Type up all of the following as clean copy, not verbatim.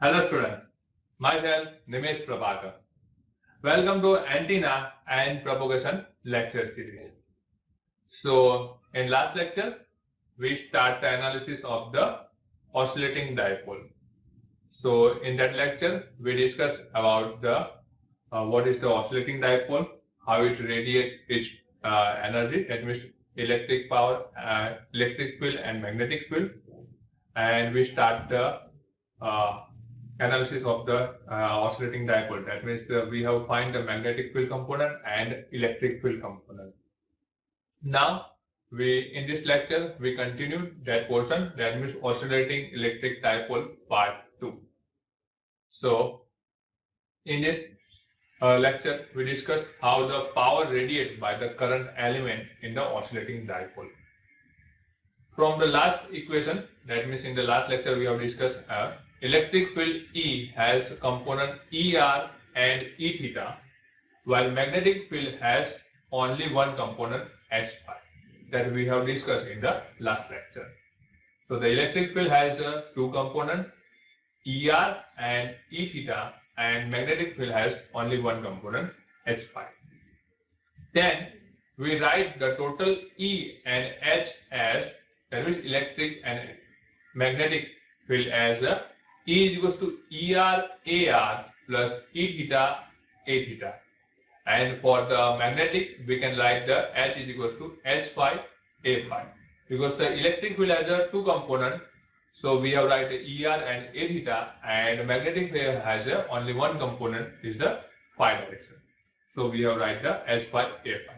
Hello student, myself Nimesh Prabhakar. Welcome to Antenna and Propagation lecture series. So in last lecture, we start the analysis of the oscillating dipole. So in that lecture, we discuss about the what is the oscillating dipole, how it radiates its energy, that means electric power, electric field and magnetic field, and we start the uh, analysis of the oscillating dipole. That means we have find the magnetic field component and electric field component. Now we in this lecture we continue that portion, that means oscillating electric dipole part 2. So in this lecture we discussed how the power radiated by the current element in the oscillating dipole. From the last equation, that means in the last lecture we have discussed electric field E has component ER and E theta, while magnetic field has only one component H phi, that we have discussed in the last lecture. So the electric field has two components, ER and E theta, and magnetic field has only one component H phi. Then we write the total E and H as, that means electric and magnetic field as E is equals to ER AR plus E theta A theta, and for the magnetic we can write the H is equals to H phi A phi, because the electric field has a two component, so we have write the ER and A theta, and magnetic field has only one component, is the phi direction, so we have write the H phi A phi.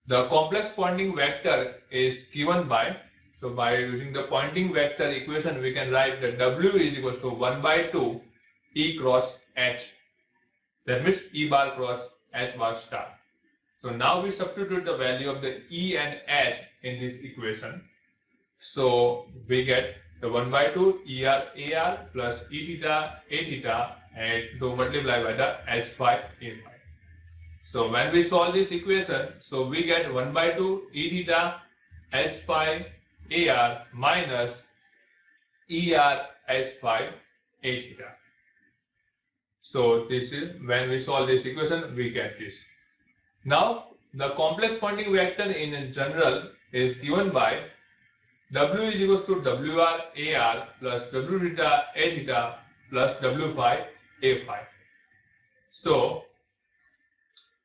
The complex Poynting vector is given by, so by using the Poynting vector equation we can write that W is equals to 1 by 2 E cross H, that means E bar cross H bar star. So now we substitute the value of the E and H in this equation, so we get the 1 by 2 ER AR plus E theta A theta, and to multiply by the H phi A phi. So when we solve this equation, so we get 1 by 2 E theta H phi AR minus ER H phi A theta. So this is, when we solve this equation, we get this. Now the complex Poynting vector in general is given by W is equals to WR AR plus W theta A theta plus W phi A phi. So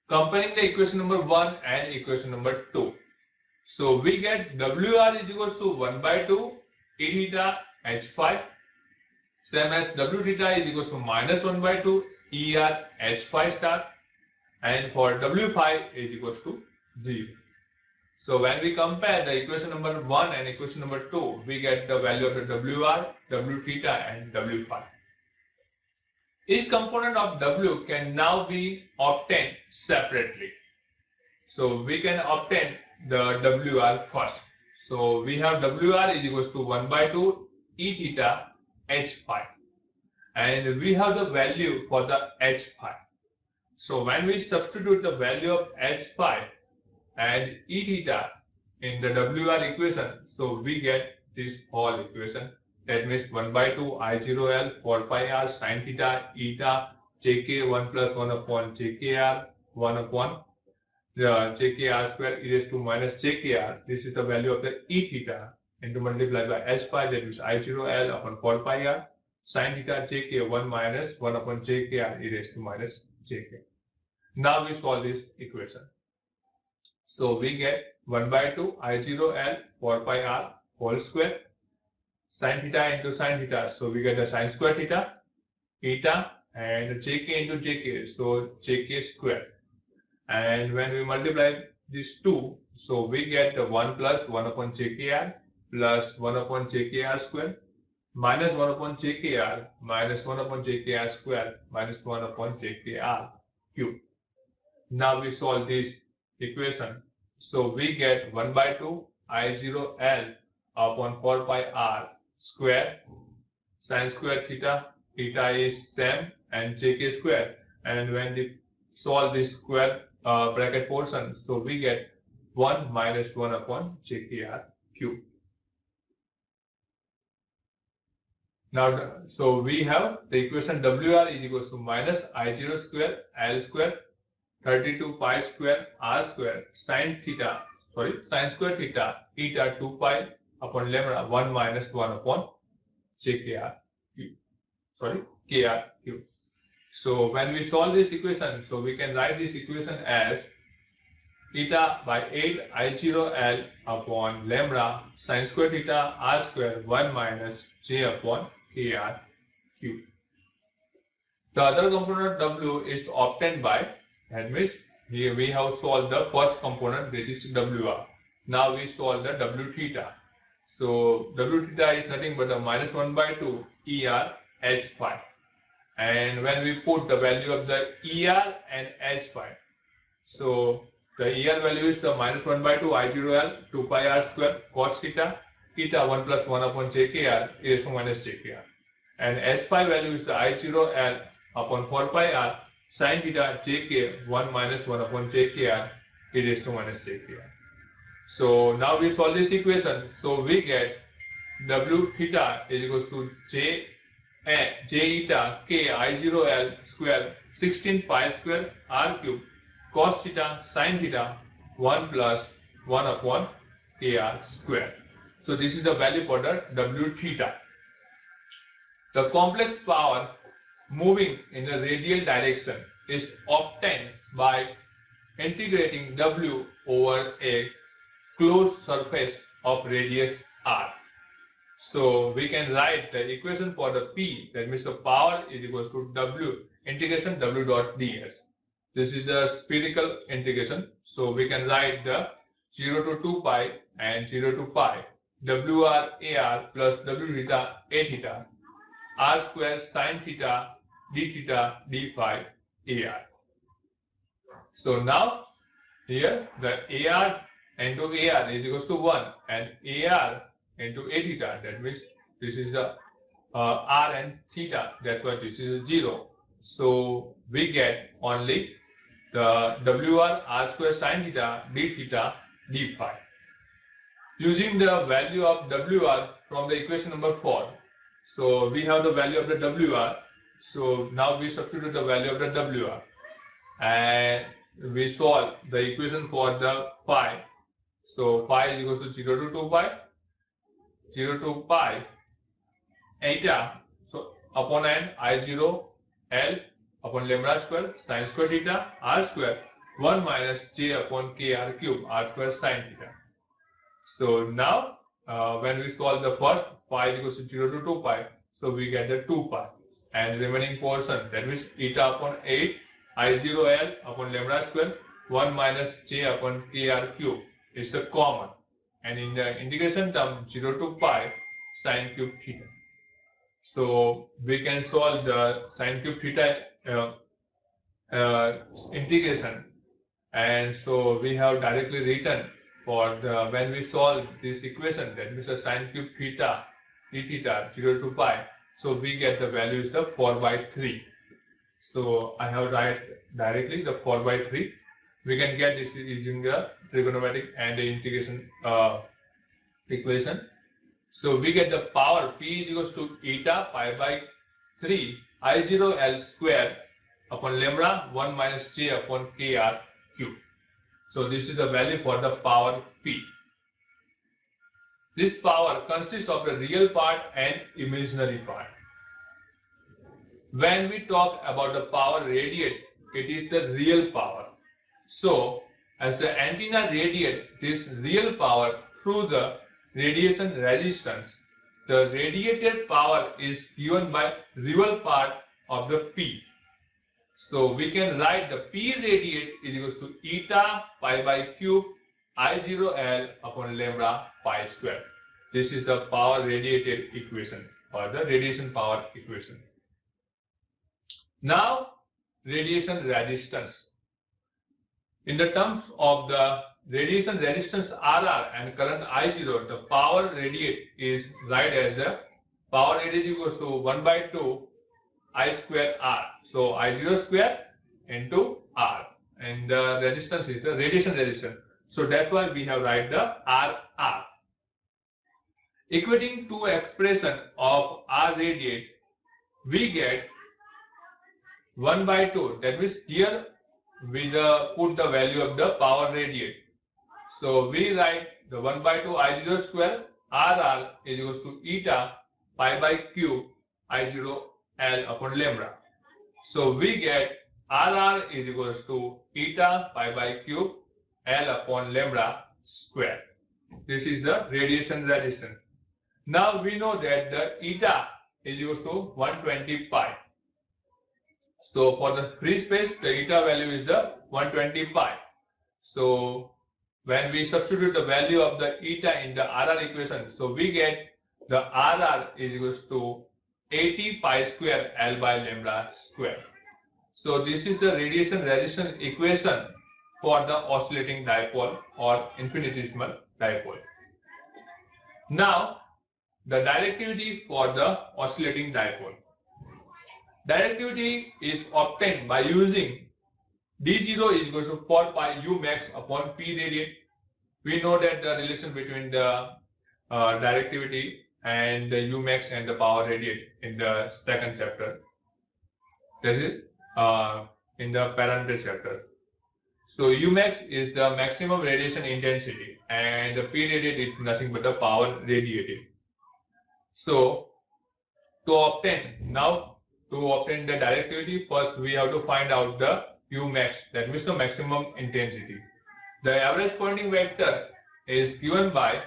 comparing the equation number 1 and equation number 2, so we get WR is equals to 1 by 2 E theta H phi, same as W theta is equals to minus 1 by 2 ER H phi star, and for W phi is equals to 0. So when we compare the equation number 1 and equation number 2, we get the value of the WR, W theta and W phi. Each component of W can now be obtained separately. So we can obtain the WR first. So we have WR is equals to 1 by 2 E theta H phi, and we have the value for the H phi. So when we substitute the value of H phi and E theta in the WR equation, so we get this whole equation. That means 1 by 2 I0L 4 pi r sin theta eta jk 1 plus 1 upon jkr 1 upon jkr square e raised to minus jkr. This is the value of the E theta, into multiplied by H phi, that means I0L upon 4 pi r sin theta jk 1 minus 1 upon jkr e raised to minus jk. Now we solve this equation. So we get 1 by 2 I0L 4 pi r whole square sin theta into sin theta, so we get the sin square theta eta, and jk into jk, so jk square, and when we multiply these two, so we get the 1 plus 1 upon jkr plus 1 upon jkr square minus 1 upon jkr minus 1 upon jkr square minus 1 upon jkr cube. Now we solve this equation, so we get 1 by 2 I0L upon 4 pi r square sin square theta, theta is same, and jk square, and when we solve this square bracket portion, so we get 1 minus 1 upon jkr cube. Now, so we have the equation WR is equals to minus I0 square L square 32 pi square R square sine square theta eta 2 pi upon lambda 1 minus 1 upon jkr kr cube. So when we solve this equation, so we can write this equation as theta by 8 I0 L upon lambda sine square theta R square 1 minus j upon kr cube. The other component W is obtained by, that means here we have solved the first component, which is WR. Now we solve the W theta. So W theta is nothing but a minus 1 by 2 ER H phi. And when we put the value of the ER and H phi, so the ER value is the minus 1 by 2 I0 L 2 pi R square cos theta 1 plus 1 upon jkr e raised to minus jkr. And H phi value is the I0 L upon 4 pi R sin theta jk 1 minus 1 upon jkr e raised to minus jkr. So now we solve this equation. So we get W theta is equals to j eta k I0 L square 16 pi square R cube cos theta sin theta 1 plus 1 upon kr square. So this is the value for the W theta. The complex power moving in the radial direction is obtained by integrating W over a closed surface of radius r. So we can write the equation for the P, that means the power is equals to W integration W dot ds. This is the spherical integration. So we can write the 0 to 2 pi and 0 to pi WR AR plus W theta A theta R square sin theta d phi AR. So now here the AR into AR is equals to 1 and AR into A theta, that means this is the R and theta, that's why this is 0. So we get only the WR R square sin theta d phi. Using the value of WR from the equation number 4. So we have the value of the WR. So now we substitute the value of the WR and we solve the equation for the phi. So phi is equals to 0 to 2 pi, 0 to pi eta, so upon n I0 L upon lambda square sin square theta R square 1 minus j upon kr cube R square sin theta. So now when we solve the first, pi is equals to 0 to 2 pi, so we get the 2 pi and remaining portion, that means eta upon 8 I0 L upon lambda square 1 minus j upon kr cube is the common, and in the integration term 0 to pi sin cube theta. So we can solve the sin cube theta integration, and so we have directly written for the, when we solve this equation, that means the sin cube theta d theta 0 to pi, so we get the value is the 4 by 3. So I have write directly the 4 by 3. We can get this using the trigonometric and the integration equation. So we get the power P is equals to eta pi by 3 I0 L square upon lambda 1 minus j upon kr cube. So this is the value for the power P. This power consists of the real part and imaginary part. When we talk about the power radiated, it is the real power. So as the antenna radiates this real power through the radiation resistance, the radiated power is given by real part of the P. So we can write the P radiate is equals to eta pi by cube I0 L upon lambda pi square. This is the power radiated equation or the radiation power equation. Now radiation resistance. In the terms of the radiation resistance RR and current I0, the power radiate is write as a power radiate equals to 1 by 2 I square R. So I0 square into R, and the resistance is the radiation resistance. So that's why we have write the RR. Equating to expression of R radiate, we get 1 by 2. That means here we put the value of the power radiate. So we write the 1 by 2 I0 square RR is equals to eta pi by Q I0 L upon lambda. So we get RR is equals to eta pi by Q L upon lambda square. This is the radiation resistance. Now we know that the eta is equals to 120 pi. So for the free space, the eta value is the 120 pi. So when we substitute the value of the eta in the RR equation, so we get the RR is equals to 80 pi square L by lambda square. So this is the radiation resistance equation for the oscillating dipole or infinitesimal dipole. Now the directivity for the oscillating dipole. Directivity is obtained by using D0 is equal to 4 pi Umax upon P radiate. We know that the relation between the directivity and the Umax and the power radiate in the second chapter. That is in the parameter chapter. So Umax is the maximum radiation intensity and the P radiate is nothing but the power radiated. So to obtain the directivity, first we have to find out the Umax, that means the maximum intensity. The average Poynting vector is given by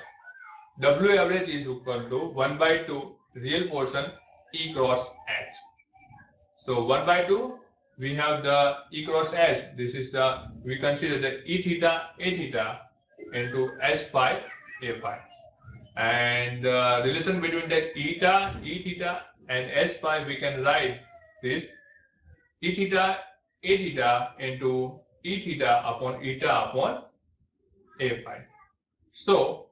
W average is equal to 1 by 2 real portion E cross H. So 1 by 2 we have the E cross H. This is we consider the E theta A theta into H phi A phi. And the relation between the eta, E theta and H phi, we can write this E theta A theta into E theta upon eta upon A phi. So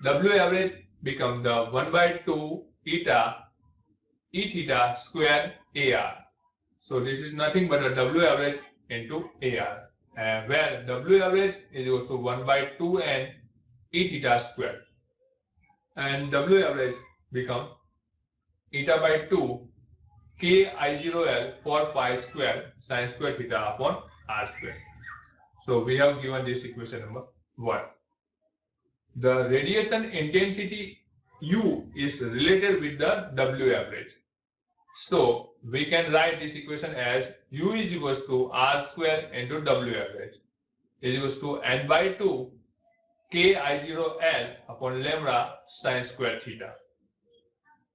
W average becomes the 1 by 2 eta E theta square AR. So this is nothing but a W average into AR, where W average is also 1 by 2 n E theta square, and W average become eta by 2 K I0L 4 pi square sin square theta upon R square. So we have given this equation number 1. The radiation intensity U is related with the W average. So we can write this equation as U is equals to R square into W average is equals to N by 2 K I0L upon lambda sin square theta.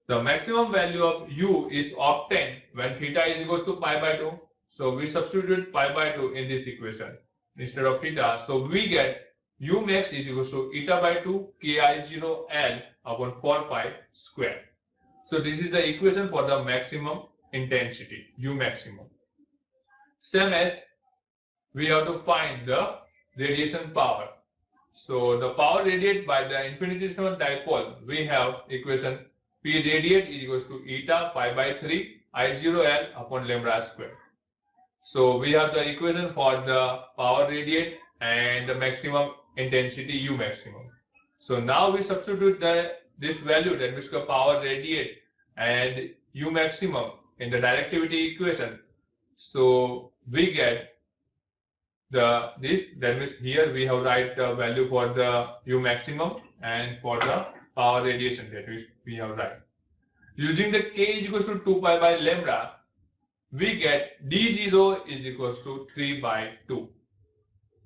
The maximum value of U is obtained when theta is equals to pi by 2. So we substitute pi by 2 in this equation instead of theta. So we get Umax is equals to eta by 2 Ki0L upon 4 pi square. So this is the equation for the maximum intensity, U maximum. Same as we have to find the radiation power. So the power radiated by the infinitesimal dipole, we have equation P radiate is equals to eta pi by 3 I0L upon lambda square. So we have the equation for the power radiate and the maximum intensity U maximum. So now we substitute this value, that means the power radiate and U maximum, in the directivity equation. So we get that means here we have write the value for the U maximum and for the power radiation that we have write. Using the K is equals to 2 pi by lambda, we get D0 is equals to 3 by 2.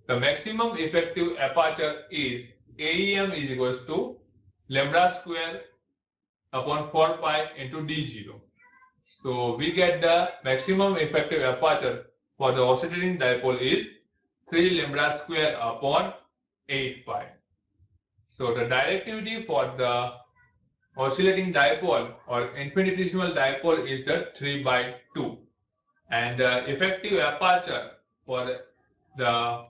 The maximum effective aperture is AEM is equals to lambda square upon 4 pi into D0. So we get the maximum effective aperture for the oscillating dipole is 3 lambda square upon 8 pi. So the directivity for the oscillating dipole or infinitesimal dipole is the 3 by 2. And the effective aperture for the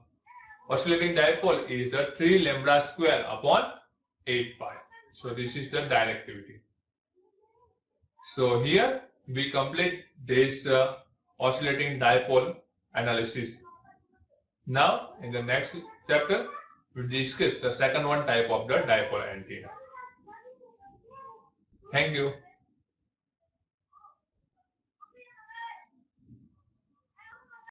oscillating dipole is the 3 lambda square upon 8 pi. So this is the directivity. So here we complete this oscillating dipole analysis. Now in the next chapter we discuss the second one type of the dipole antenna. Thank you.